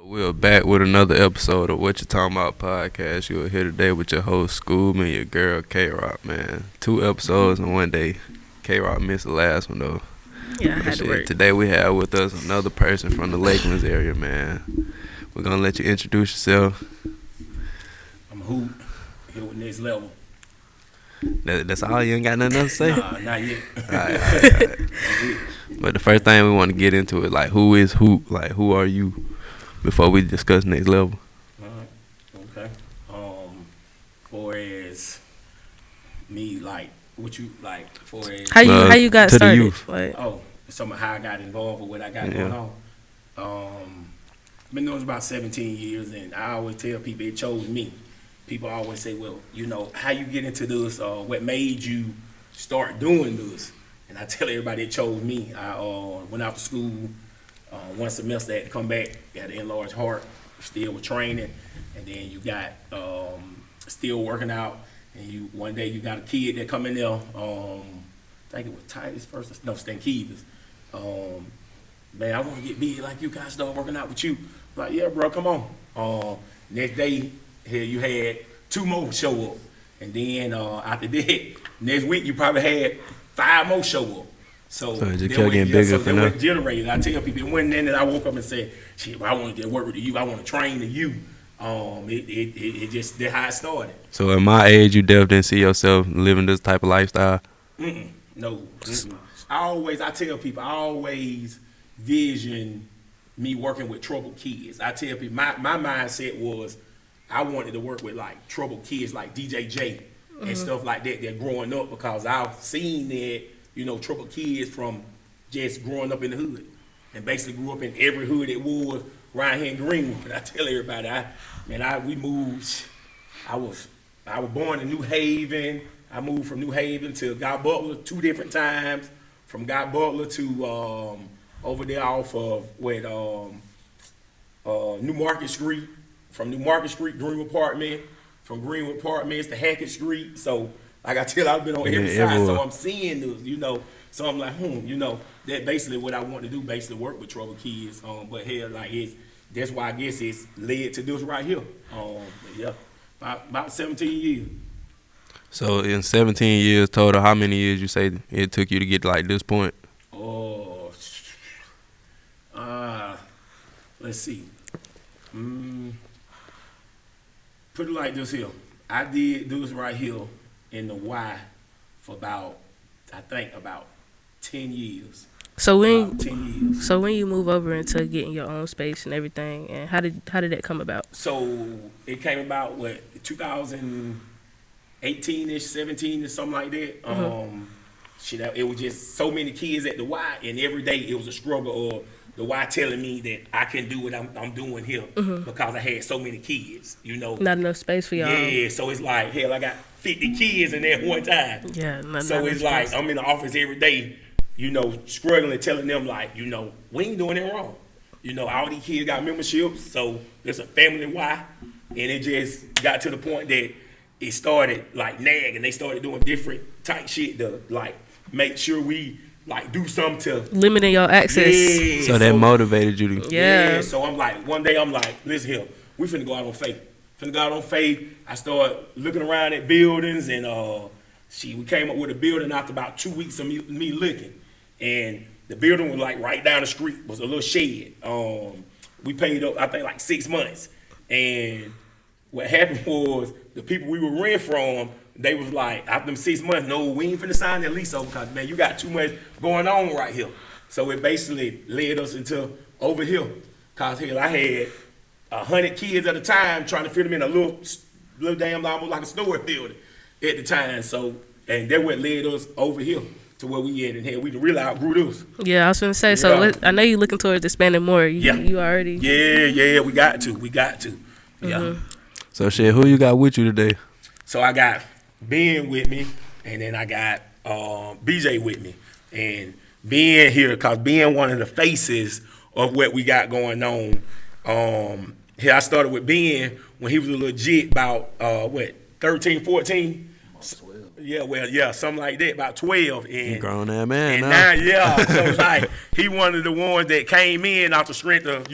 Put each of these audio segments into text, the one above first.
We're back with another episode of What You Talking About podcast. You're here today with your host, Scoob, and your girl, K-Rock, man. 2 episodes in one day. K-Rock missed the last one, though. Yeah, I had to work. Today we have with us another person from the Lakelands area, man. We're going to let you introduce yourself. I'm Hoot, here with Next Level. That's all? You ain't got nothing else to say? Nah, not yet. All right. But the first thing we want to get into is, like, who is Hoot? Like, who are you? Before we discuss Next Level. Okay. For as me, like, what you like? For as How you got to the started? youth. Like, some of how I got involved with what I got going on. Been doing this about 17 years, and I always tell people it chose me. People always say, well, you know, how you get into this, what made you start doing this? And I tell everybody it chose me. I went out to school. One semester I had to come back, got an enlarged heart, still was training, and then you got still working out, and one day you got a kid that come in there, I think it was Titus first, no, Stankivas. Man, I want to get big like you guys, start working out with you. Like, yeah, bro, come on. Next day, here you had 2 more show up, and then after that, next week you probably had 5 more show up. So it just kept getting bigger for now. Generated. I tell people, it wasn't then that I woke up and said, shit, I want to get work with you. I want to train to you. It just did how it started. So at my age, you definitely didn't see yourself living this type of lifestyle? No. I tell people, I always vision me working with troubled kids. I tell people, my mindset was I wanted to work with, like, troubled kids like DJ and stuff like that. They're growing up because I've seen that, you know, troubled kids from just growing up in the hood, and basically grew up in every hood it was around here in Greenwood. I tell everybody, we moved. I was born in New Haven. I moved from New Haven to Guy Butler 2 different times. From Guy Butler to over there off of New Market Street. From New Market Street, Greenwood Apartment. From Greenwood Apartments to Hackett Street. So, like I tell you, I've been on every side, so I'm seeing this, you know. So I'm like, you know, that basically what I want to do, basically work with troubled kids. But hell, like, that's why I guess it's led to this right here. Yeah, about 17 years. So in 17 years total, how many years you say it took you to get to, like, this point? Let's see. Put it like this here. I did this right here in the Y for about 10 years. so when 10 years. so when you move over into getting your own space and everything, and how did that come about? So it came about 2018-ish, 17 or something like that. It was just so many kids at the Y, and every day it was a struggle of the Y telling me that I can do what I'm doing here because I had so many kids, you know. Not enough space for y'all. Yeah, so it's like, hell, I got 50 kids in there at one time. Yeah, So it's like, I'm in the office every day, you know, struggling, telling them, like, you know, we ain't doing it wrong. You know, all these kids got memberships, so there's a family Y, and it just got to the point that it started, like, nagging. They started doing different type shit to, like, make sure we, like, do something to limiting your access. Yeah, So that motivated you to... Yeah. So I'm like, one day I'm like, listen here, we finna go out on faith. I started looking around at buildings, and we came up with a building after about 2 weeks of me looking. And the building was, like, right down the street, was a little shed. We paid up, I think, like 6 months. And what happened was the people we were renting from, they was like, after them 6 months, no, we ain't finna sign that lease over because, man, you got too much going on right here. So it basically led us into over here. Because, hell, I had 100 kids at a time trying to fit them in a little damn, almost like a storage building at the time. So, and that what led us over here to where we at. And hell, we really outgrew this. Yeah, I was gonna say. So I know you're looking towards expanding more. You already. Yeah, we got to. Yeah. So shit, who you got with you today? So I got Ben with me, and then I got BJ with me. And Ben here, because Ben one of the faces of what we got going on. Here I started with Ben when he was a little jit about 13, 14. Yeah, well, yeah, something like that, about 12. And Grown that man and now. now, yeah, so it's like he one of the ones that came in off the strength of,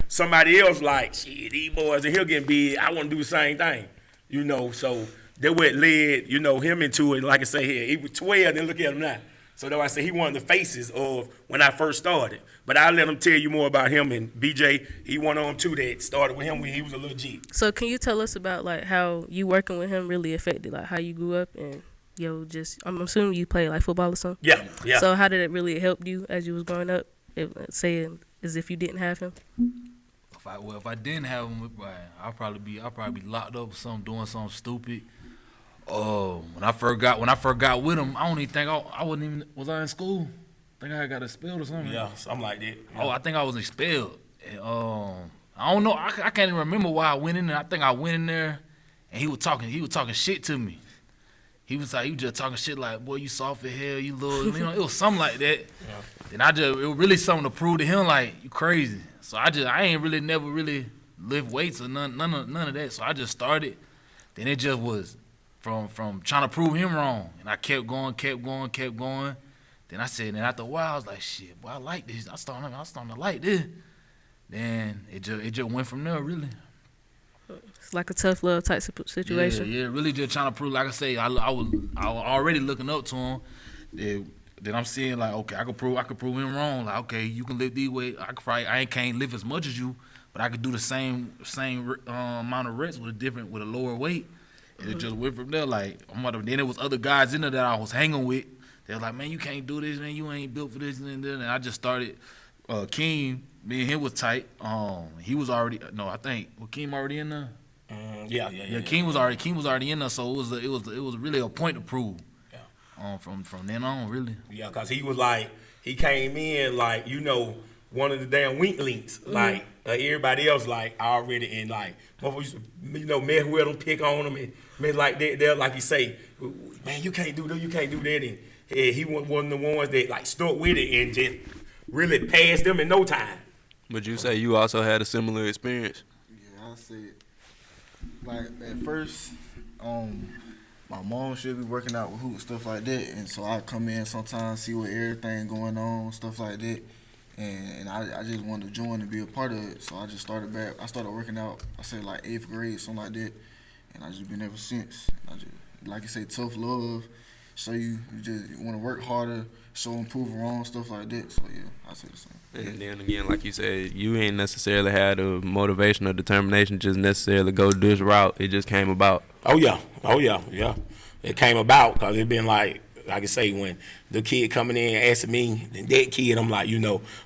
somebody else like, shit, these boys and he'll get big. I want to do the same thing, So that what led, him into it. Like I say here, he was 12, then look at him now. So that's why I say he one of the faces of when I first started. But I'll let him tell you more about him. And BJ, he one of them too that started with him when he was a little G. So can you tell us about like how you working with him really affected like how you grew up and I'm assuming you played like football or something? Yeah. So how did it really help you as you was growing up? Saying as if you didn't have him? If I didn't have him, I'll probably be locked up or something, doing something stupid. When I first got with him, I don't even think was I in school? I think I got expelled or something. Yeah, something like that. Yeah. Oh, I think I was expelled. And, I don't know. I can't even remember why I went in there. I think I went in there, and he was talking shit to me. He was just talking shit like, boy, you soft as hell, you little, it was something like that. Yeah. Then it was really something to prove to him like, you crazy. So I ain't really never really lift weights or none of that. So I just started. Then it just was from trying to prove him wrong, and I kept going. Then I said, and after a while, I was like, shit, boy, I like this. I starting to like this. Then it just went from there, really. It's like a tough love type situation. Yeah, really just trying to prove. Like I say, I was already looking up to him. Then I'm seeing like, okay, I could prove him wrong. Like, okay, you can lift these weights. I can't lift as much as you, but I could do the same amount of reps with a lower weight. And it just went from there. Like, then there was other guys in there that I was hanging with. They were like, man, you can't do this, man. You ain't built for this and then. And I just started. Keem, me and him was tight. He was already. No, I think was Keem already in there. Yeah. Keem was already in there. So it was really a point to prove. Yeah. From then on, really. Yeah, cause he was like he came in like one of the damn weak links like everybody else like already in like motherfuckers mess with them, pick on them and men like that. They're like you say, man, you can't do that, and he was one of the ones that like stuck with it and just really passed them in no time. Would you say you also had a similar experience? Yeah, I said, like, at first, my mom should be working out with Hoot, stuff like that, and so I come in sometimes, see what everything going on, stuff like that, and I just wanted to join and be a part of it, so I just started back. I started working out, I said, like, 8th grade, something like that, and I just been ever since. I just, like you say, tough love, so you just want to work harder, show them prove wrong, stuff like that. So yeah, I say the same. And then again, like you said, you ain't necessarily had a motivation or determination just necessarily go this route. It just came about. Oh yeah. It came about because it been like I say, when the kid coming in asking me, that kid, I'm like,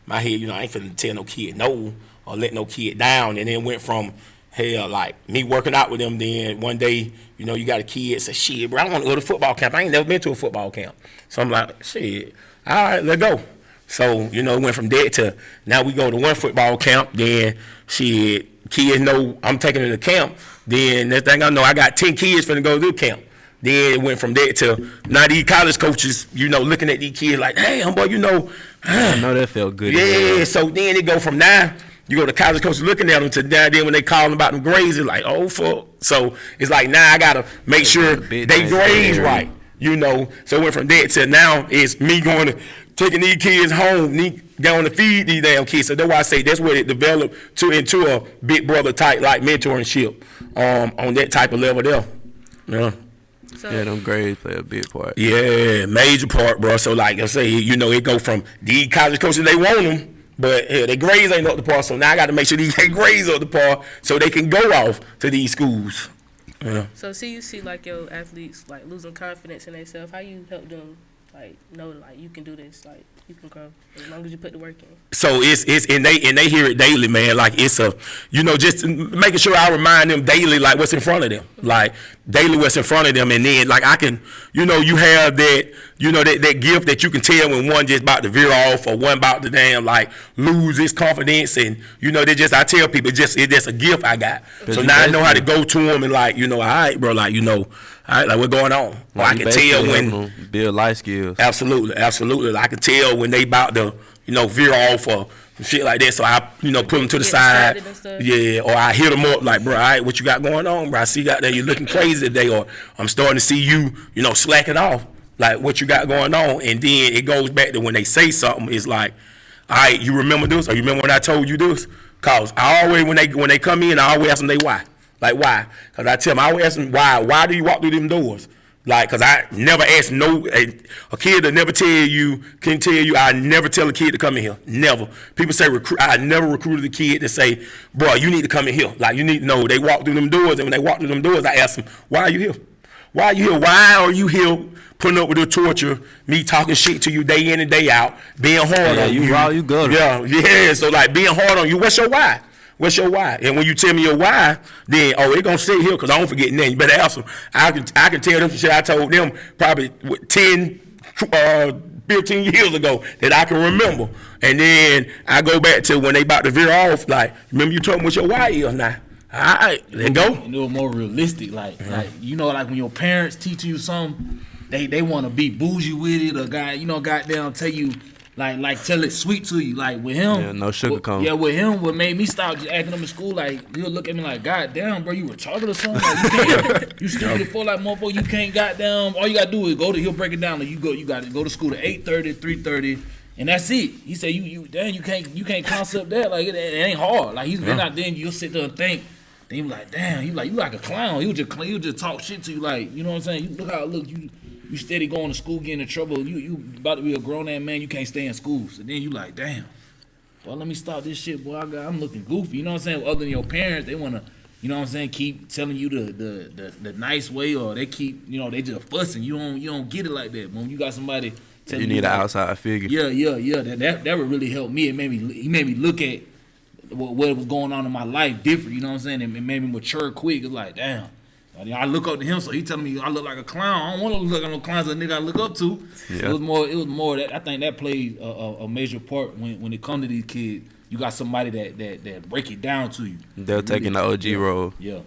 my head, I ain't finna tell no kid no or let no kid down. And then went from hell, like me working out with them. Then one day, you got a kid say, shit, bro, I want to go to football camp. I ain't never been to a football camp. So I'm like, shit, all right, let's go. So, went from that to now we go to one football camp. Then, shit, kids know I'm taking them to camp. Then next thing I know, I got 10 kids finna go to camp. Then it went from that to now these college coaches, looking at these kids like, damn, boy, I know that felt good. Yeah, so then it go from now, you go to college coaches looking at them to now, then when they call them about them grades, it's like, oh, fuck. So it's like now I got to make sure they grades right, So it went from that to now it's me going to taking these kids home, going to feed these damn kids. So that's why I say that's where it developed into a big brother type like mentorship on that type of level there. Yeah. So, yeah, them grades play a big part. Yeah, major part, bro. So like I say, it go from these college coaches, they want them, but their grades ain't up to par. So now I got to make sure these grades up to par so they can go off to these schools. Yeah. So you see like your athletes like losing confidence in themselves. How you help them like know like you can do this, like you can grow as long as you put the work in? So it's and they hear it daily, man. Like it's a just making sure I remind them daily like what's in front of them, like daily what's in front of them, and then like I can you have that that gift that you can tell when one just about to veer off or one about to damn like lose his confidence, and they just I tell people it's just a gift I got. So now I know how to go to them and like all right, bro, like all right, like what's going on. Or I can tell when build life skills. Absolutely. I can tell when they about to veer off or shit like that. So I, pull them to the Get side. distracted and stuff. Yeah, or I hit them up like, bro, all right, what you got going on, bro? I see you out there, you looking crazy today, or I'm starting to see you, slacking off. Like, what you got going on? And then it goes back to when they say something, it's like, all right, you remember this? Or you remember when I told you this? Cause I always, when they come in, I always ask them they why. Like, why? Cause I tell them, I always ask them why. Why do you walk through them doors? Like, cause I never ask a kid that never can tell you, I never tell a kid to come in here. Never. People say I never recruited a kid to say, bro, you need to come in here. Like, you need to know they walk through them doors, and when they walk through them doors, I ask them, why are you here? Why are you here? Why are you here putting up with the torture, me talking shit to you day in and day out, being hard on you? You go to. Yeah. So like being hard on you, what's your why? What's your why? And when you tell me your why, then it gonna sit here because I don't forget nothing. You better ask them. I can tell them some shit I told them probably 10, 15 years ago that I can remember. And then I go back to when they about to veer off. Like, remember you told me what your why is now. All right, let go. And it was more realistic, like like when your parents teach you something, they want to be bougie with it, or goddamn tell you like tell it sweet to you. Like with him, no sugar cone. Yeah, with him, what made me stop acting up in school, like he'll look at me like, goddamn, bro, you retarded or something? Like, you can't, you stupid for like motherfucker. You can't goddamn. All you gotta do is he'll break it down. Like you gotta go to school at 8:30, 3:30. And that's it. He said, you can't concept that. Like it ain't hard. Like he's been out there, and you'll sit there and think. Then he was like, damn, you like a clown. He would just talk shit to you, like, you know what I'm saying? You look how it look. You steady going to school, getting in trouble. You about to be a grown ass man. You can't stay in school. So then you like, damn. Well, let me stop this shit, boy. I'm looking goofy. You know what I'm saying? Other than your parents, they wanna, you know what I'm saying, keep telling you the nice way, or they keep, they just fussing. You don't get it like that. When you got somebody telling You need an outside figure. Yeah. That would really help me. He made me look at what was going on in my life different, you know what I'm saying? It made me mature quick. It's like, damn. I look up to him, so he telling me I look like a clown. I don't want to look like no clowns a nigga I look up to. Yeah. It was more that I think that played a major part when it comes to these kids. You got somebody that break it down to you. They're taking the OG role. Yeah.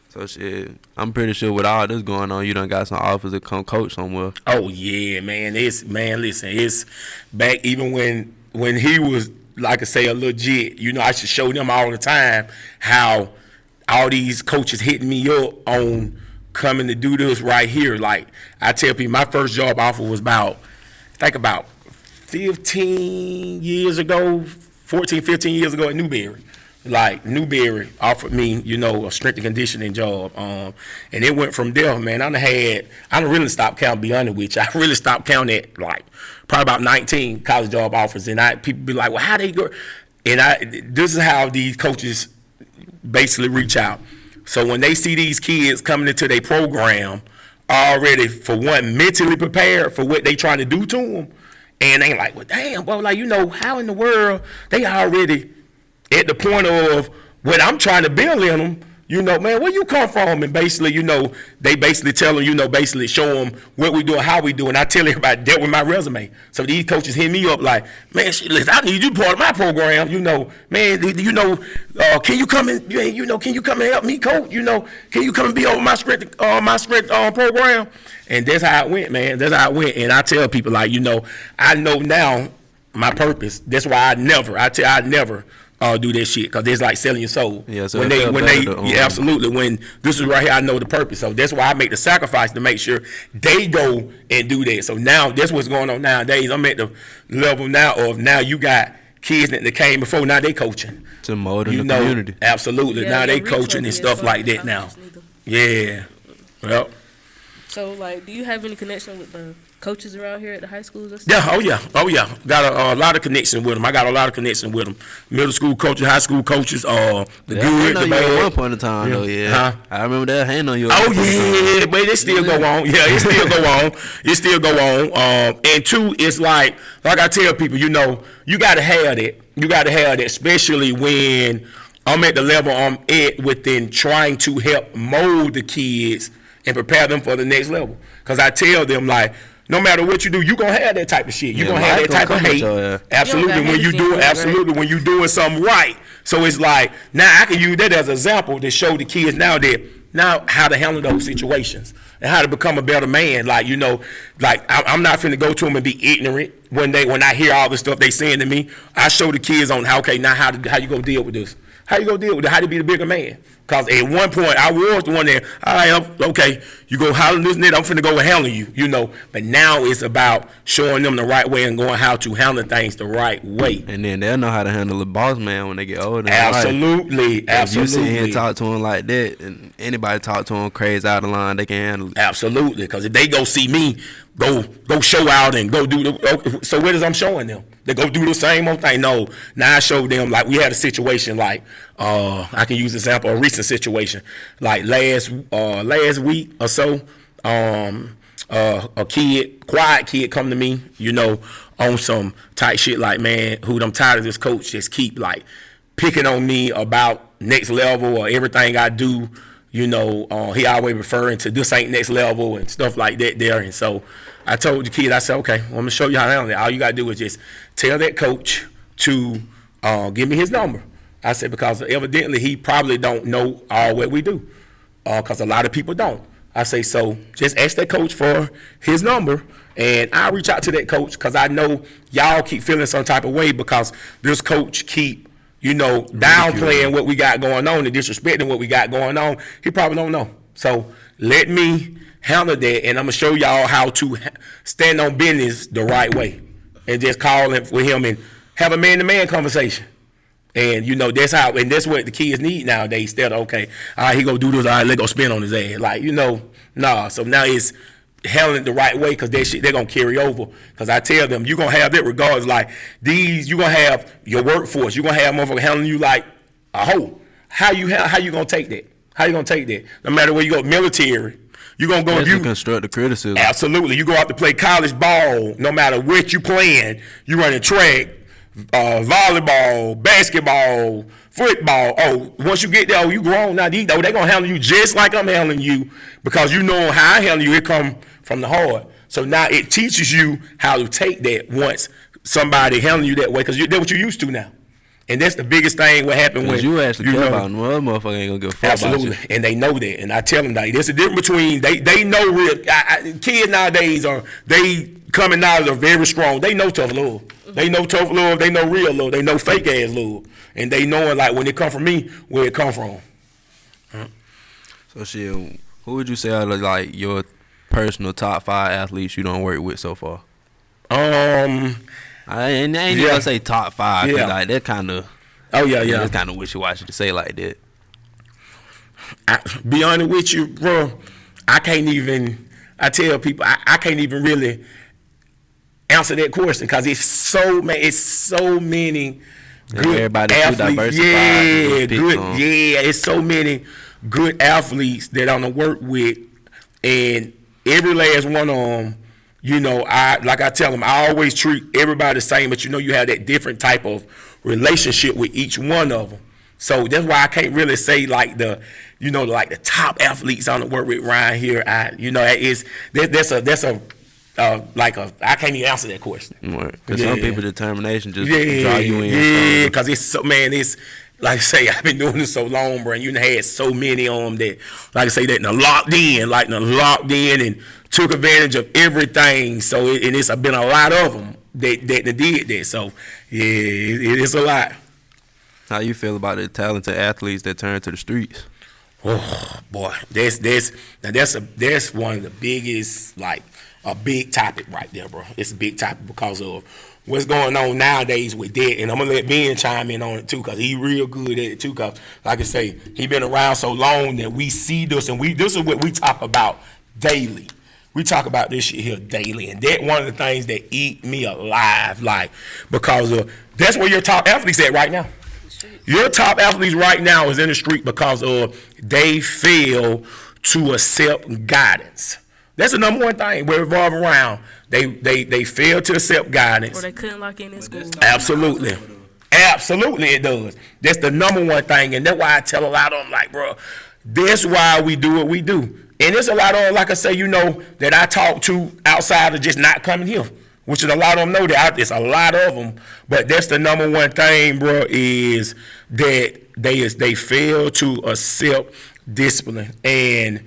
So shit, I'm pretty sure with all this going on, you done got some offers to come coach somewhere. Oh yeah, man. Listen, it's back even when he was, like I say, a legit. I should show them all the time how all these coaches hitting me up on coming to do this right here. Like, I tell people, my first job offer was about 15 years ago, 14, 15 years ago at Newberry. Like, Newberry offered me, a strength and conditioning job. And it went from there, man. I done really stopped counting, be honest with you. I really stopped counting at, like, probably about 19 college job offers. And people be like, well, how they go? And this is how these coaches basically reach out. So when they see these kids coming into their program already, for one, mentally prepared for what they trying to do to them, and they like, well, damn, well, like, how in the world they already at the point of what I'm trying to build in them, man, where you come from? And basically, they basically tell them, basically show them what we do and how we do. And I tell everybody that with my resume. So these coaches hit me up like, man, listen, I need you part of my program. Man, can you come and, can you come and help me coach? Can you come and be over my strength program? And that's how it went, man. That's how it went. And I tell people, like, I know now my purpose. That's why I never do that shit, because it's like selling your soul. Yeah, so absolutely. When this is right here, I know the purpose. So that's why I make the sacrifice to make sure they go and do that. So now that's what's going on nowadays. I'm at the level now of you got kids that came before, now they coaching. To mold in the community. Absolutely. Yeah, now they coaching and stuff like that now. Yeah. Well. So, like, do you have any connection with the coaches around here at the high schools or stuff? Yeah, oh yeah. Got a lot of connection with them. I got a lot of connection with them. Middle school coaches, high school coaches, the good, the bad. At one point in time, though, yeah. Huh? I remember that hand on you. Oh yeah, but it still go on. Yeah, it still go on. It still go on. And two, it's like I tell people, you gotta have that. You gotta have that, especially when I'm at the level I'm at within trying to help mold the kids and prepare them for the next level. Because I tell them, like, no matter what you do, you're going to have that type of shit. You're going to have that type of hate. Absolutely. When you doing something right, So it's like now I can use that as an example to show the kids now how to handle those situations and how to become a better man. Like, you know, like I'm not finna go to them and be ignorant when I hear all the stuff they saying to me. I show the kids on how you gonna deal with this. How you gonna deal with it? How to be the bigger man? Because at one point I was the one that, all right, okay, you go holler this and that, I'm finna go and handle you, you know. But now it's about showing them the right way and going how to handle things the right way. And then they'll know how to handle a boss man when they get older. Absolutely. If you sit here and talk to them like that, and anybody talk to them crazy out of line, they can handle it. Absolutely. Because if they go see me, go show out and go do so what is I'm showing them? They go do the same old thing. No, now I show them, like, we had a situation like, I can use an example, a recent situation. Like last week or so, a quiet kid come to me, you know, on some tight shit like, man, Hoot, I'm tired of this coach just keep like picking on me about next level or everything I do. You know, he always referring to this ain't next level and stuff like that there. And so I told the kid, I said, okay, well, I'm going to show you how to handle it. All you got to do is just tell that coach to give me his number. I said, because evidently he probably don't know all what we do, because a lot of people don't. I say, so just ask that coach for his number, and I'll reach out to that coach, because I know y'all keep feeling some type of way because this coach keep, you know, downplaying what we got going on and disrespecting what we got going on. He probably don't know. So let me handle that, and I'm going to show y'all how to stand on business the right way, and just call him with him and have a man-to-man conversation. And, you know, that's how, and that's what the kids need nowadays. Instead of, okay, all right, he go do this, all right, let go spin on his ass. Like, you know, nah. So now it's handling it the right way, because that shit, they're going to carry over. Because I tell them, you're going to have that regardless. Like, you're going to have your workforce. You're going to have motherfuckers handling you like a hoe. How you going to take that? How you going to take that? No matter where you go, military. You're going to go, if you constructive criticism. Absolutely. You go out to play college ball, no matter what you playing. You running track, volleyball, basketball, football. Oh, once you get there, you grown now. They're going to handle you just like I'm handling you, because you know how I handle you. It come from the heart. So now it teaches you how to take that once somebody handling you that way, because that's what you're used to now. And that's the biggest thing what happened when you actually care about them. Well, motherfucker ain't gonna give a fuck absolutely about you. And they know that. And I tell them that there's a difference between they know real kids nowadays they coming out are very strong. They know tough love. They know tough love. They know real love. They know fake ass love. And they knowing, like, when it come from me, where it come from. So shit, who would you say are like your personal top 5 athletes you don't work with so far? I ain't even gonna say top 5. Yeah. Like that kind of. Oh yeah. That's kind of wishy-washy to say like that. Be honest with you, bro. I tell people I can't even really answer that question, because it's so many good athletes. It's so many good athletes that I'm gonna work with, and every last one of them. You know, I tell them, I always treat everybody the same, but you know, you have that different type of relationship with each one of them. So that's why I can't really say like the top athletes I don't work with around here. I can't even answer that question. Because some people determination just draw you in. Yeah, because it's like I say, I've been doing this so long, bro, and you had so many on them that, like I say, that locked in and took advantage of everything. So it's been a lot of them that did that. So yeah, it's a lot. How you feel about the talented athletes that turn to the streets? Oh boy, that's one of the biggest, like, a big topic right there, bro. It's a big topic because of what's going on nowadays with that, and I'm gonna let Ben chime in on it too, because he real good at it too. Because, like I say, he been around so long that we see this, and this is what we talk about daily. We talk about this shit here daily, and that one of the things that eat me alive, like, because that's where your top athletes at right now. Your top athletes right now is in the street because they fail to accept guidance. That's the number one thing we revolve around. They fail to accept guidance. Or they couldn't lock in school. Absolutely it does. That's the number one thing, and that's why I tell a lot of them, like, bro, that's why we do what we do. And there's a lot of, like I say, you know, that I talk to outside of just not coming here. which is a lot of them know that. It's a lot of them, but that's the number one thing, bro, is that they fail to accept discipline. And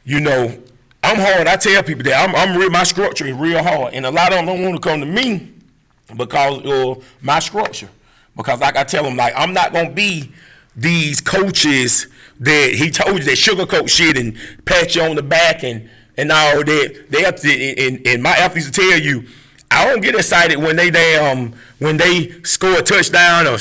you know, I'm hard. I tell people that my structure is real hard, and a lot of them don't want to come to me because of my structure. Because like I tell them, like I'm not gonna be these coaches that he told you that sugarcoat shit and pat you on the back and all that. They have to, and my athletes will tell you, I don't get excited when they score a touchdown or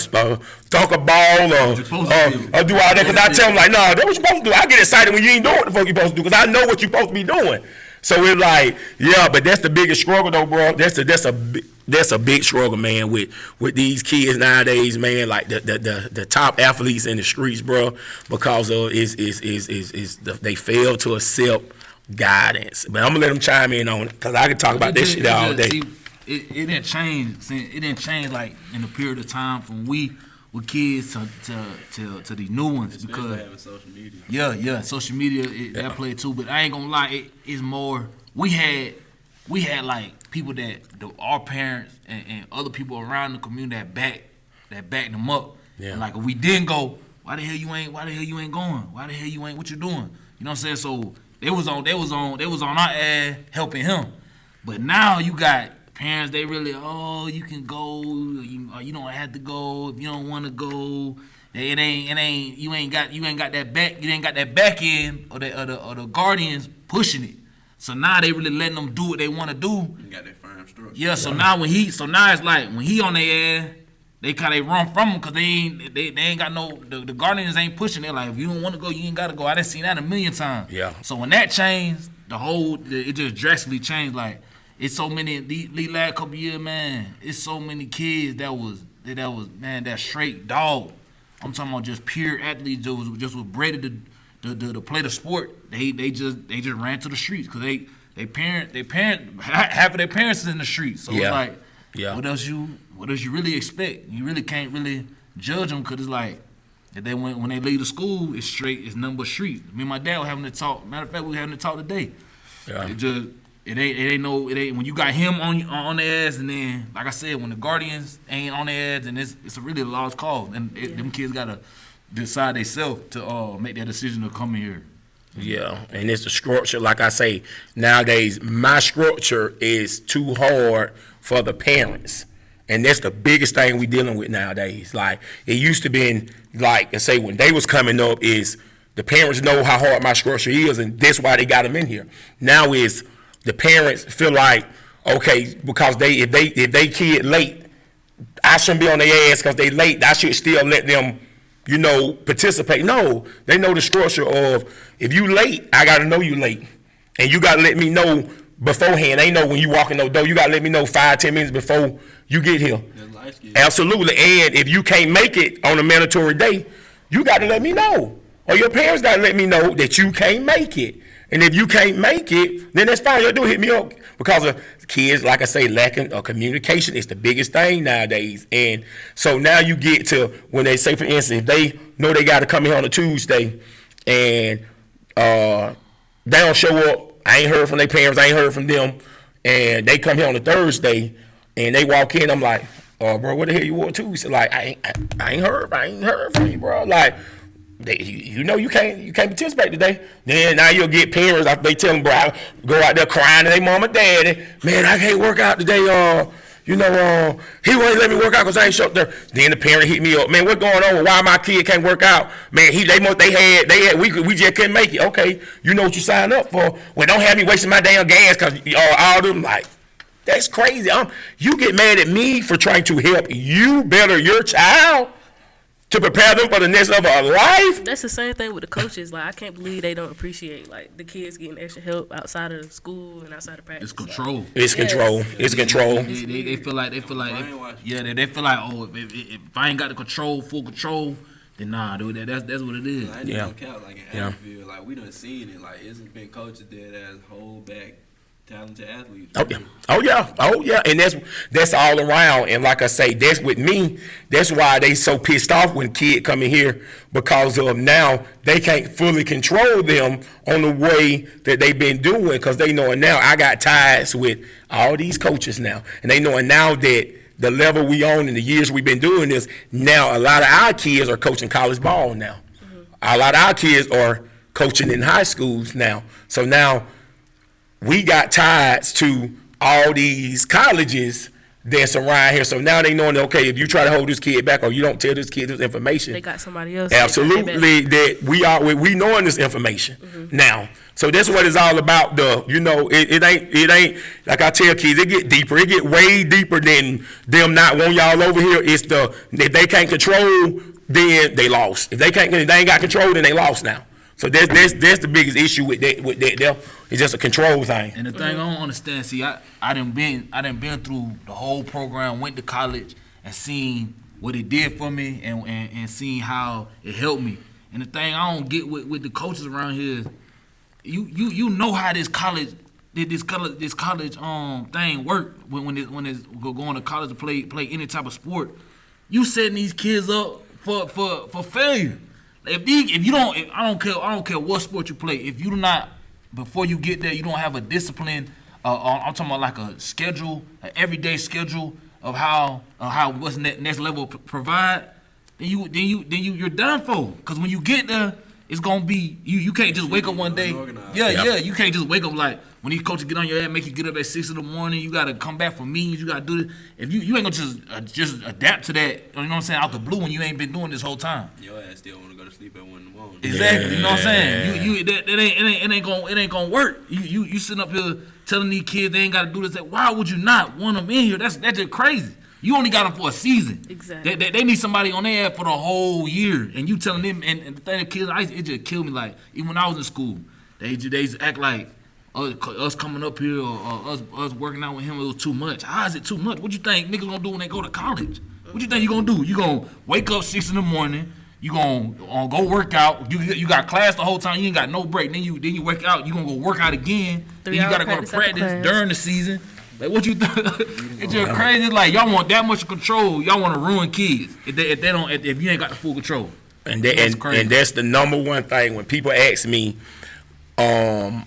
dunk a ball or do all that, because I tell them like, nah, that's what you're supposed to do. I get excited when you ain't doing what the fuck you're supposed to do, because I know what you're supposed to be doing. So it's like, yeah, but that's the biggest struggle though, bro. That's a big struggle, man, with these kids nowadays, man. Like the top athletes in the streets, bro, because of they fail to accept guidance. But I'm gonna let them chime in on it, because I can talk about this shit all day. See, it didn't change. It didn't change like in a period of time from we were kids to these new ones. Especially because having social media. Yeah, social media that played too. But I ain't gonna lie, it's more. We had like people that our parents and other people around the community that backed them up. Yeah. And like if we didn't go, why the hell you ain't going? Why the hell you ain't what you doing? You know what I'm saying? So they was on our ass helping him. But now you got parents, they really, you can go, you don't have to go if you don't want to go. You ain't got that back end or the guardians pushing it. So now they really letting them do what they want to do. You got that firm structure. Yeah. So now it's like when he on their ass, they run from him because they ain't got no, the guardians ain't pushing. They're like, if you don't want to go, you ain't got to go. I done seen that a million times. Yeah. So when that changed, it just drastically changed. Like it's so many these last couple years, man. It's so many kids that was man, that straight dog. I'm talking about just pure athletes just was bred to play the sport. They just ran to the streets because they parent half of their parents is in the streets. So it's like, what else you really expect? You really can't really judge them, because it's like if when they leave the school, it's nothing but street. Me and my dad were having to talk. Matter of fact, we were having to talk today. Yeah. It ain't when you got him on their ass, and then like I said, when the guardians ain't on their ass, and it's a really lost cause, and them kids gotta decide themselves to make that decision to come here. Yeah, and it's the structure. Like I say, nowadays my structure is too hard for the parents, and that's the biggest thing we dealing with nowadays. Like it used to be, like I say, when they was coming up, is the parents know how hard my structure is, and that's why they got them in here. Now is the parents feel like, okay, because if they kid late, I shouldn't be on their ass because they late. I should still let them, participate. No, they know the structure of, if you late, I got to know you late. And you got to let me know beforehand. They know when you walk in the door, you got to let me know 5-10 minutes before you get here. Absolutely. And if you can't make it on a mandatory day, you got to let me know. Or your parents got to let me know that you can't make it. And if you can't make it, then that's fine. You'll hit me up. Because of kids, like I say, lacking of communication is the biggest thing nowadays. And so now you get to when they say, for instance, if they know they got to come here on a Tuesday and they don't show up, I ain't heard from their parents, I ain't heard from them, and they come here on a Thursday and they walk in, I'm like, bro, what the hell you want Tuesday? Like, I ain't heard from you, bro. Like, you can't participate today. Then now you'll get parents, they tell them, bro, I go out there crying to their mom and daddy, man, I can't work out today, he won't let me work out because I ain't showed there. Then the parent hit me up, man, what's going on? Why my kid can't work out? Man, we just couldn't make it. Okay, you know what you signed up for. Well, don't have me wasting my damn gas because all of them, like, that's crazy. You get mad at me for trying to help you better your child, to prepare them for the next level of life. That's the same thing with the coaches. Like, I can't believe they don't appreciate like the kids getting extra help outside of school and outside of practice. It's control. It's control. It's control. They feel like they feel like if I ain't got the full control, then nah, dude, that's what it is. I ain't gonna count like in Asheville, like we done seen it. Like it's been coaches there that hold back talented athletes. Oh yeah, and that's all around. And like I say, that's with me. That's why they so pissed off when kid come in here, because of now they can't fully control them on the way that they've been doing, because they knowing now I got ties with all these coaches now, and they knowing now that the level we on in the years we've been doing this, now a lot of our kids are coaching college ball now. A lot of our kids are coaching in high schools now. So now we got ties to all these colleges that's around here. So now they knowing that, okay, if you try to hold this kid back or you don't tell this kid this information, They got somebody else. absolutely that we knowing this information now. So that's what it's all about. It ain't like I tell kids, it get deeper. It get way deeper than them not want y'all over here. It's if they can't control, then they lost. If they ain't got control, then they lost now. So that's the biggest issue with that. It's just a control thing. And the thing I don't understand, see, I done been through the whole program, went to college, and seen what it did for me, and seen how it helped me. And the thing I don't get with the coaches around here is, you know how this college thing work when it's going to college to play any type of sport. You setting these kids up for failure. If you don't, I don't care what sport you play. If you do not, before you get there, you don't have a discipline. I'm talking about like a schedule, an everyday schedule of how what's next level provide. Then you're done for. Because when you get there, it's gonna be you can't just wake up one day. Yeah, you can't just wake up like when these coaches get on your head, make you get up at 6 a.m. You gotta come back for meetings. You gotta do this. If you ain't gonna just adapt to that, you know what I'm saying, out the blue when you ain't been doing this whole time. Your ass still want to go to sleep at 1 in the morning. Exactly, you know what I'm saying. It ain't gonna work. You sitting up here telling these kids they ain't gotta do this. Why would you not want them in here? That's just crazy. You only got them for a season. Exactly. They need somebody on their ass for the whole year, and you telling them. And the thing that kids, it just killed me. Like even when I was in school, they used to act like us coming up here or us working out with him, it was too much. How is it too much? What you think niggas gonna do when they go to college? What you think you gonna do? You gonna wake up 6 in the morning? You gonna go work out? You got class the whole time. You ain't got no break. Then you work out. You gonna go work out again. Then you gotta go to practice during the season. Like what you think? It's just crazy. It's like y'all want that much control. Y'all want to ruin kids if you ain't got the full control. And that's the number one thing when people ask me, that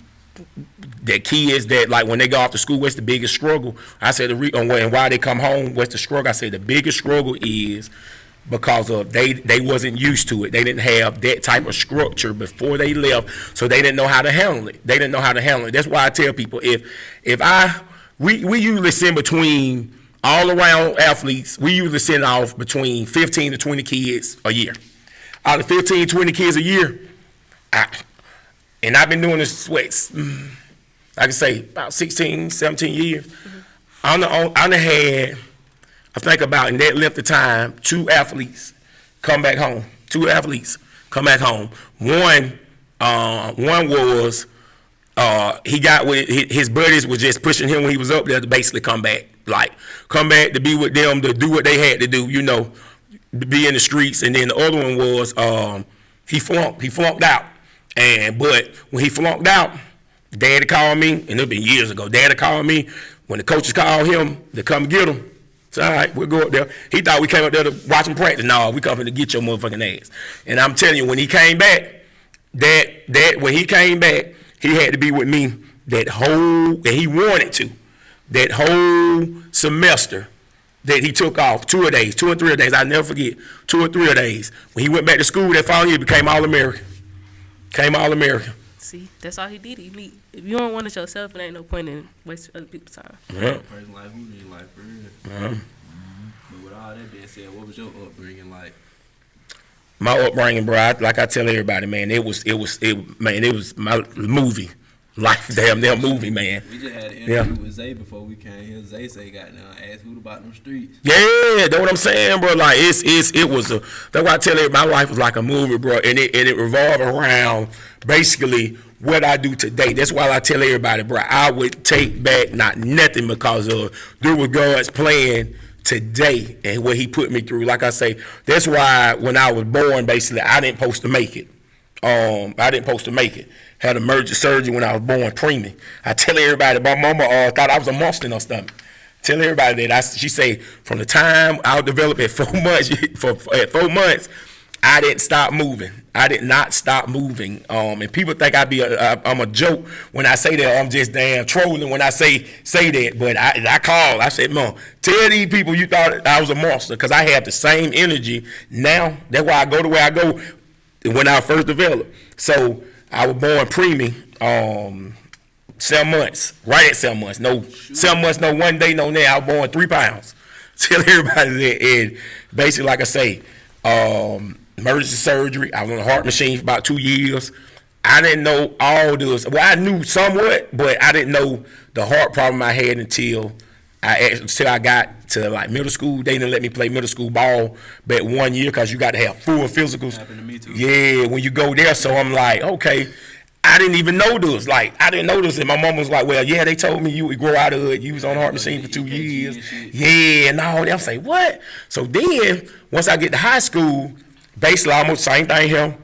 kids that like when they go off to school, what's the biggest struggle? I said and why they come home, what's the struggle? I say the biggest struggle is because of they wasn't used to it. They didn't have that type of structure before they left, so they didn't know how to handle it. That's why I tell people we usually send between all around athletes, we usually send off between 15 to 20 kids a year. Out of 15, 20 kids a year, and I've been doing this, I can say about 16, 17 years. I done had, I think about in that length of time, 2 athletes come back home. One was, he got with his buddies was just pushing him when he was up there to basically come back to be with them, to do what they had to do, to be in the streets. And then the other one was he flunked out. But when he flunked out, Daddy called me, and it'd been years ago. Daddy called me when the coaches called him to come get him. It's all right, we'll go up there. He thought we came up there to watch him practice. No, we coming to get your motherfucking ass. And I'm telling you, when he came back, he had to be with me and he wanted to, that whole semester that he took off, 2 or 3 days, I'll never forget, 2 or 3 days. When he went back to school that following year, he became All-American. See, that's all he did. If you don't want it yourself, it ain't no point in wasting other people's time. Yeah. Person like who need life for real. But with all that being said, what was your upbringing like? My upbringing, bro, like I tell everybody, man, it was my movie. Life, damn movie, man. We just had an interview with Zay before we came here. Zay say, "Goddamn, ask Hoot about them streets." Yeah, that's what I'm saying, bro. Like it was that's why I tell you, my life was like a movie, bro, and it revolved around basically what I do today. That's why I tell everybody, bro, I would take back not nothing because of there was God's plan today and what He put me through. Like I say, that's why when I was born, basically, I didn't supposed to make it. Had emergency surgery when I was born preemie. I tell everybody, my mama thought I was a monster in her stomach. Tell everybody that she say from the time I developed at 4 months, at 4 months, I didn't stop moving. I did not stop moving. And people think I'm a joke when I say that. I'm just damn trolling when I say that. But I said, Mom, tell these people you thought I was a monster, because I have the same energy now. That's why I go the way I go when I first developed. So I was born preemie, 7 months, right at 7 months. No 7 months, no 1 day, no now. I was born 3 pounds. Tell everybody that. And basically, like I say, emergency surgery. I was on a heart machine for about 2 years. I didn't know all this. Well, I knew somewhat, but I didn't know the heart problem I had until I got to like middle school. They didn't let me play middle school ball but 1 year because you got to have full physicals. Happened to me too. Yeah, when you go there. So I'm like, okay. I didn't even know this. Like, I didn't know this. And my mom was like, well, yeah, they told me you would grow out of it. You was on a heart machine for 2 years. Yeah, and all that. I'm saying, what? So then, once I get to high school, basically almost the same thing here.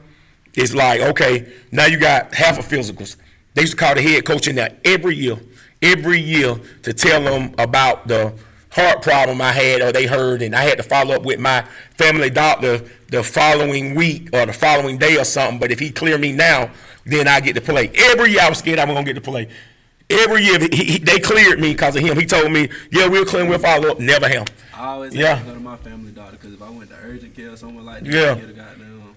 It's like, okay, now you got half of physicals. They used to call the head coach in there every year to tell them about the heart problem I had or they heard, and I had to follow up with my family doctor the following week or the following day or something. But if he clear me now, then I get to play. Every year I was scared I was going to get to play. Every year they cleared me because of him. He told me, yeah, we'll clear, we'll follow up. Never him. I always have to go to my family doctor, because if I went to urgent care or someone like that, Yeah. I'd get a goddamn.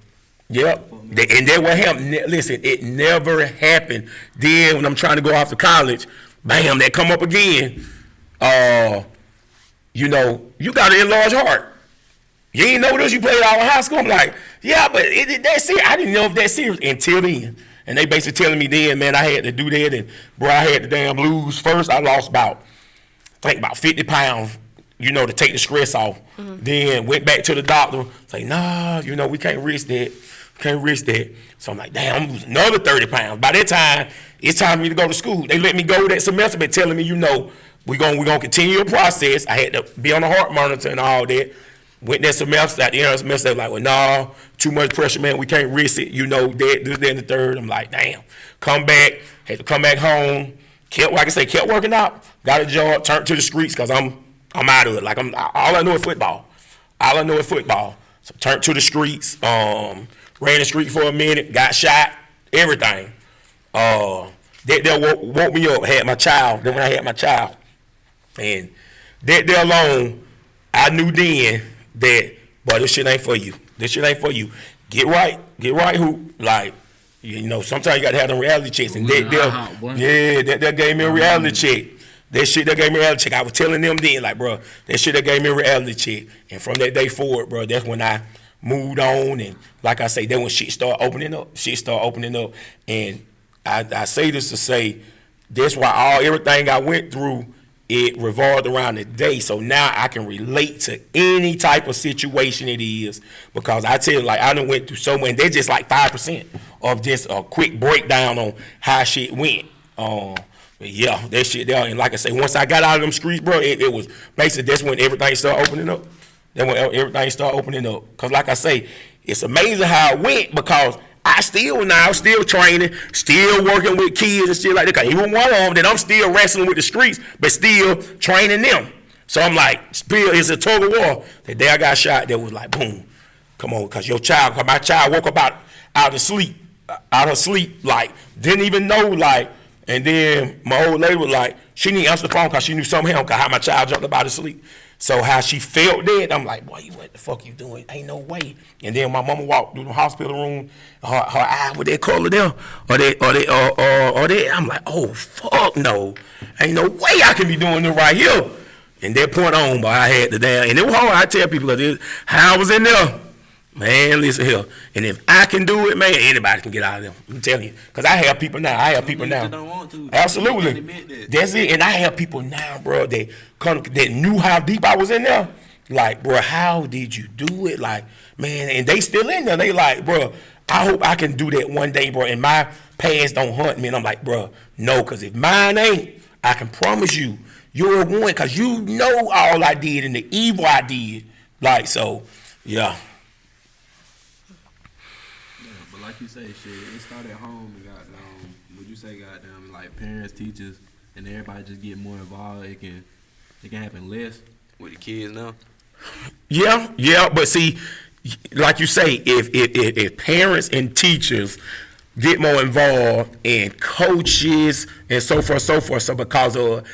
Yep. And that what happened. Listen, it never happened. Then when I'm trying to go off to college, bam, that come up again. You know, you got an enlarged heart. You ain't know this. You played all in high school. I'm like, yeah, but that's it. I didn't know if that's serious until then. And they basically telling me then, man, I had to do that. And, bro, I had to damn lose. First, I lost about 50 pounds, you know, to take the stress off. Mm-hmm. Then went back to the doctor. Say, nah, you know, we can't risk that. Can't risk that. So I'm like, damn, I'm losing another 30 pounds. By that time, it's time for me to go to school. They let me go that semester, but telling me, you know, we're gonna continue the process. I had to be on the heart monitor and all that. Went that semester, at the end of the semester, they were like, well, nah, too much pressure, man. We can't risk it. You know, this, and the third. I'm like, damn. Come back. Had to come back home. Kept working out. Got a job. Turned to the streets because I'm out of it. Like all I know is football. So turned to the streets. Ran the street for a minute. Got shot. Everything. That woke me up. Had my child. Then when I had my child, and that there alone, I knew then that, boy, this shit ain't for you. Get right, Hoot. Like, you know, sometimes you got to have them reality checks. And that gave me a reality check. That gave me a reality check. I was telling them then, like, bro, that shit that gave me a reality check. And from that day forward, bro, that's when I moved on. And like I say, that's when shit started opening up. And I say this to say, that's why everything I went through, it revolved around the day. So now I can relate to any type of situation it is, because I tell you, like, I done went through so much, and they're just like 5% of just a quick breakdown on how shit went. But yeah, that shit there. And like I say, once I got out of them streets, bro, it was basically, that's when everything started opening up. Because like I say, it's amazing how it went, because I still training, still working with kids and shit like that. Even one of them that I'm still wrestling with the streets, but still training them. So I'm like, it's a tug of war. The day I got shot, that was like, boom, come on, because my child woke up out of sleep, like, didn't even know, like, and then my old lady was like, she didn't answer the phone because she knew something happened, because how my child jumped up out of sleep. So how she felt that, I'm like, boy, what the fuck you doing? Ain't no way. And then my mama walked through the hospital room, her eye with that color there, or that. I'm like, oh fuck no, ain't no way I can be doing it right here. And that point on, but I had to damn, and it was hard. I tell people how I was in there. Man, listen here. And if I can do it, man, anybody can get out of there. I'm telling you. Because I have people now. Don't want to. Absolutely. That's it. And I have people now, bro, that knew how deep I was in there. Like, bro, how did you do it? Like, man, and they still in there. They like, bro, I hope I can do that one day, bro, and my past don't hunt me. And I'm like, bro, no, because if mine ain't, I can promise you, you're one, because you know all I did and the evil I did. Like, so, yeah. But like you say, shit, it started at home and got you say, goddamn, like parents, teachers, and everybody just get more involved, it can happen less with the kids now. Yeah, but see, like you say, if parents and teachers get more involved and coaches and so forth, so because of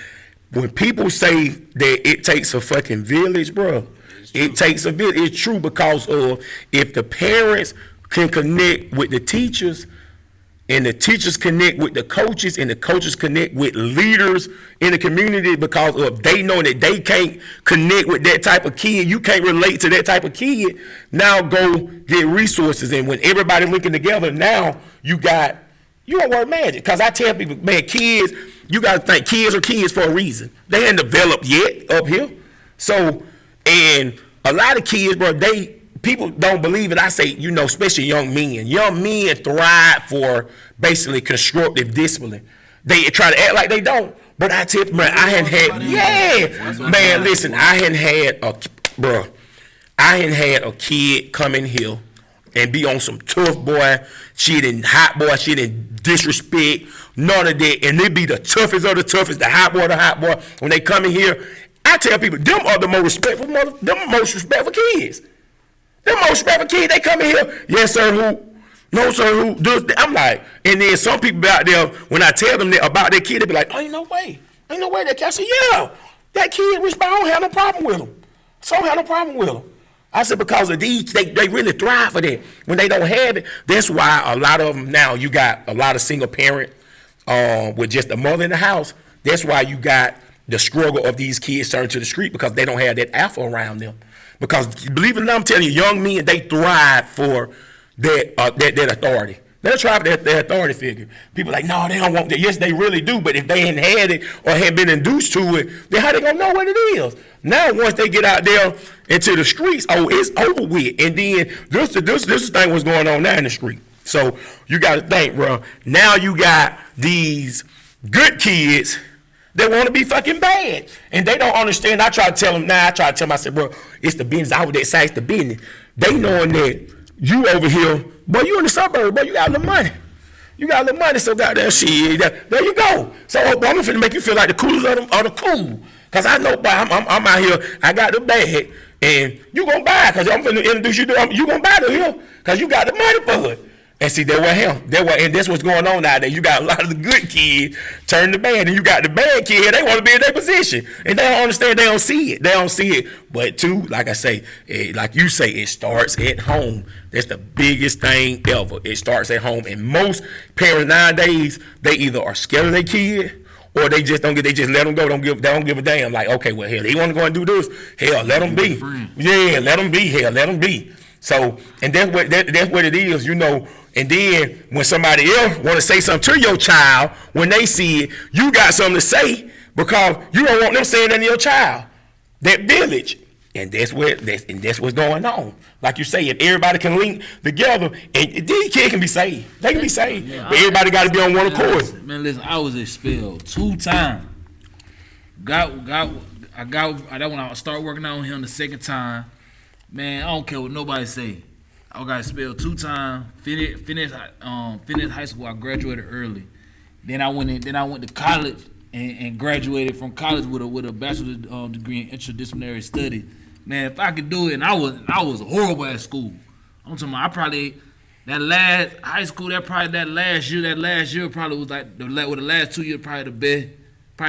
when people say that it takes a fucking village, bro, it takes a village. It's true because of if the parents can connect with the teachers and the teachers connect with the coaches and the coaches connect with leaders in the community because of they know that they can't connect with that type of kid. You can't relate to that type of kid. Now go get resources. And when everybody linking together, now you don't work magic. Because I tell people, man, kids, you got to think kids are kids for a reason. They ain't developed yet up here. So, and a lot of kids, bro, people don't believe it. I say, especially young men. Young men thrive for basically constructive discipline. They try to act like they don't. But I tell you, man, I hadn't had a kid come in here and be on some tough boy shit and hot boy shit and disrespect, none of that. And they be the toughest of the toughest, the hot boy. When they come in here, I tell people, them are the most respectful kids. Them most respectful kids, they come in here, yes sir, who? No sir, who? I'm like, and then some people out there, when I tell them about their kid, they be like, ain't no way that kid. I said, yeah, that kid, I don't have no problem with him. So I don't have no problem with him. I said, because of these, they really thrive for that. When they don't have it, that's why a lot of them now, you got a lot of single parent with just a mother in the house. That's why you got the struggle of these kids turning to the street because they don't have that alpha around them. Because believe it or not, I'm telling you, young men, they thrive for that authority. They thrive for that authority figure. People like, no, they don't want that. Yes, they really do. But if they hadn't had it or hadn't been induced to it, then how they gonna know what it is? Now, once they get out there into the streets, it's over with. And then this thing was going on now in the street. So you got to think, bro. Now you got these good kids that want to be fucking bad. And they don't understand. I try to tell them now. I try to tell them, I said, bro, it's the business. I would say it's the business. They knowing that you over here, boy, you in the suburb, boy, you got a little money. You got a little money, so goddamn shit. There you go. So I'm finna make you feel like the coolest of the cool. Because I know, boy, I'm out here, I got the bag, and you gonna buy it, because I'm finna introduce you to you gonna buy the here, because you got the money for it. And see, that was him. And that's what's going on nowadays. You got a lot of the good kids turn the bad, and you got the bad kid, they want to be in their position. And they don't understand, they don't see it. But too, like I say, like you say, it starts at home. That's the biggest thing ever. It starts at home. And most parents nowadays, they either are scared of their kid, or they just let them go. They don't give a damn. Like, okay, well, hell, they want to go and do this. Hell, let them be. Yeah, let them be. Hell, let them be. So, and that's what it is, And then when somebody else want to say something to your child, when they see it, you got something to say because you don't want them saying that to your child. That village. And that's what's going on. Like you say, if everybody can link together, and these kids can be saved. They can be saved. Yeah, but everybody got to be on one accord. Man, listen, I was expelled 2 times. When I started working out on him the second time, man, I don't care what nobody say. I got expelled 2 times. Finished high school. I graduated early. Then I went to college and graduated from college with a bachelor's degree in interdisciplinary studies. Man, if I could do it, and I was horrible at school. I'm talking about that last year probably was like the last 2 years probably the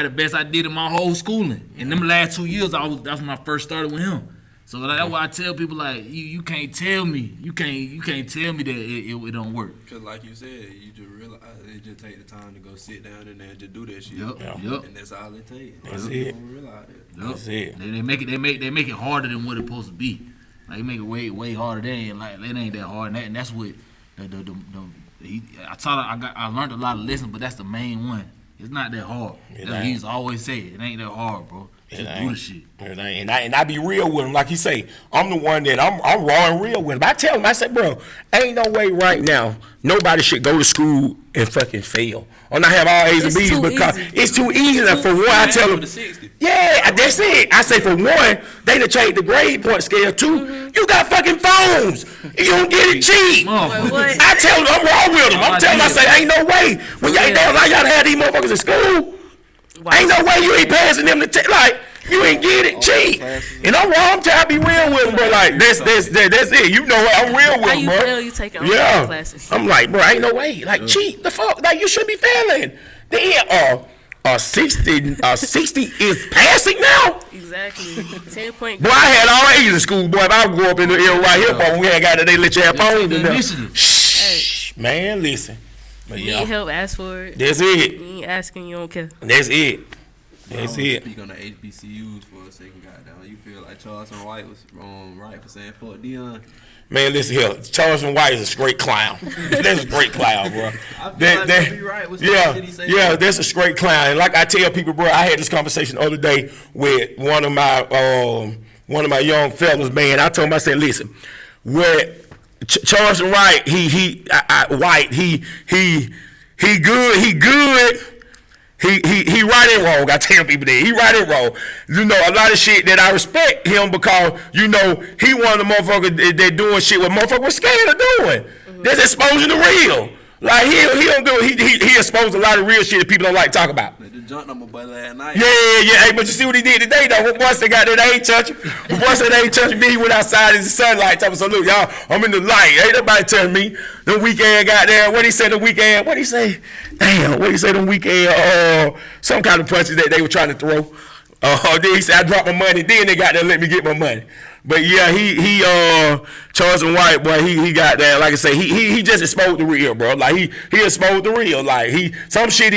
best I did in my whole schooling. And them last 2 years that's when I first started with him. So that's why I tell people like you can't tell me that it don't work. Cause like you said, you just realize it just take the time to go sit down and then just do that shit. Yep. And that's all it takes. That's it. Don't realize it. Yep. That's it. They make it harder than what it's supposed to be. Like they make it way harder than like it ain't that hard. And that's what I learned a lot of lessons, but that's the main one. It's not that hard. He's always said it ain't that hard, bro. Just do the shit. And I be real with him. Like he say, I'm the one that I'm raw and real with him. I tell him, I say, bro, ain't no way right now nobody should go to school and fucking fail or not have all A's and B's because it's too easy. For one, I tell them, yeah, that's it. I say for one, they done changed the grade point scale too. You got fucking phones. You don't get it cheap. What? I tell them I'm wrong with them. I'm telling them, I say, ain't no way. When y'all damn like y'all had these motherfuckers in school. Ain't no way you ain't passing them the like you ain't get it cheap. And I'm wrong. I'm trying to be real with them, bro. Like that's it. You know what? I'm real with How them, you bro. feel you taking online classes? I'm like, bro, ain't no way. Like cheap. The fuck? Like you should be failing. Then 60 is passing now. Exactly. 10 point. Boy, I had all ages in school, boy. If I grew up in the era right here, boy, we had got that they let you have phones and stuff. Shh, man, listen. But You need help, ask for it. That's it. You ain't asking, you don't care. That's it. That's it. Speak on the HBCUs for a second, goddamn. You feel like Charleston White was right for saying fuck Dion? Man, listen here. Charleston White is a straight clown. That's a great clown, bro. I feel like that'd be right. What shit he say? Yeah, that's a straight clown. And like I tell people, bro, I had this conversation the other day with one of my young fellas, man. I told him, I said, listen, where Charleston White, he good. He right and wrong. I tell people that he right and wrong. You know, a lot of shit that I respect him because you know he one of the motherfuckers that doing shit what motherfuckers was scared of doing. That's exposing the real. Like he don't do he exposed a lot of real shit that people don't like to talk about. The junk on my butt last night. Yeah. Hey, but you see what he did today though? Once they got that they ain't touching. Once they ain't touching me, he went outside in the sunlight. Talking so look, y'all, I'm in the light. Ain't nobody telling me. The weekend got there. What he said the weekend? What he say? Damn. What he say the weekend? Some kind of punches that they were trying to throw. Then he said I dropped my money. Then they got there and let me get my money. But yeah, he Charleston White, boy, he got that. Like I say, he just exposed the real, bro. Like he exposed the real. Like some shit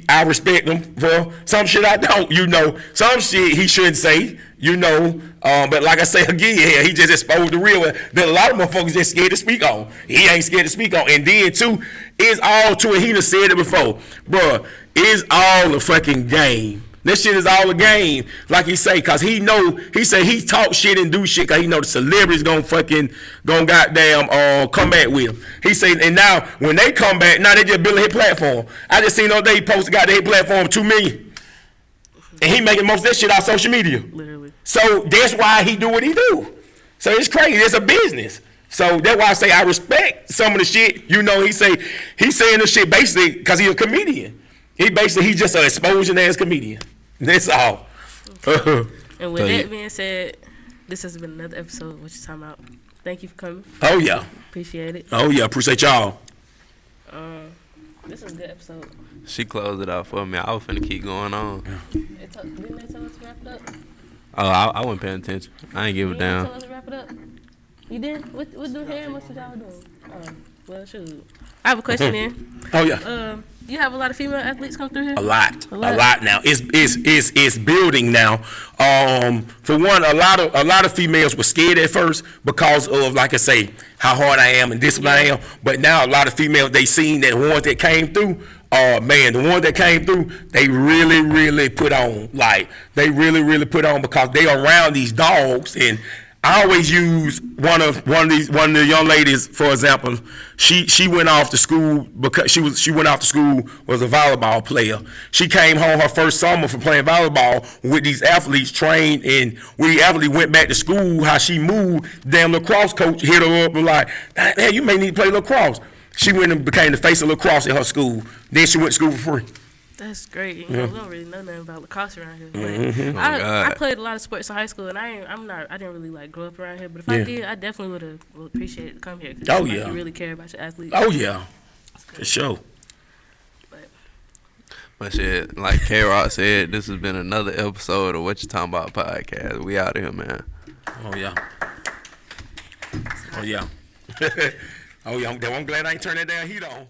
I respect him for. Some shit I don't. You know, some shit he shouldn't say. You know, but like I say again, yeah, he just exposed the real that a lot of motherfuckers just scared to speak on. He ain't scared to speak on. And then too, it's all to it. He done said it before, bro. It's all a fucking game. This shit is all a game, like he say, cause he say he talk shit and do shit, cause he know the celebrities gonna goddamn come back with him. He say, and now when they come back, now they just building his platform. I just seen the other day he posted got his platform 2 million, and he making most of that shit off social media. Literally. So that's why he do what he do. So it's crazy. It's a business. So that's why I say I respect some of the shit. You know, he's saying the shit basically cause he a comedian. He's just an exposure ass comedian. That's all. And with that being said, this has been another episode of What You Talking About. Thank you for coming. Oh yeah. Appreciate it. Oh yeah, appreciate y'all. This is a good episode. She closed it out for me. I was finna keep going on. Didn't they tell us to wrap it up? Oh, I wasn't paying attention. I ain't give a You damn. tell us to wrap it up? You did? What do hair? What's y'all doing? Well, shoot. I have a question then. Oh yeah. You have a lot of female athletes come through here? A lot now. It's building now. For one, a lot of females were scared at first because of, like I say, how hard I am and this what I am. But now a lot of females, they seen that ones that came through. Man, the ones that came through, they really put on. Like they really put on because they are around these dogs. And I always use one of the young ladies, for example. She went off to school because she went off to school was a volleyball player. She came home her first summer from playing volleyball with these athletes trained, and we athlete went back to school. How she moved, damn lacrosse coach hit her up and like, "Damn, you may need to play lacrosse." She went and became the face of lacrosse in her school. Then she went to school for free. That's great. You know, we don't really know nothing about lacrosse around here. But I played a lot of sports in high school, and I didn't really like grow up around here. But if I did, I definitely would appreciate it to come here. Cause you really care about your athletes. Oh yeah, for sure. But shit, like K-Rock said, this has been another episode of What You Talking About podcast. We out of here, man. Oh yeah. Oh yeah. Oh yeah. I'm glad I ain't turned that damn heat on.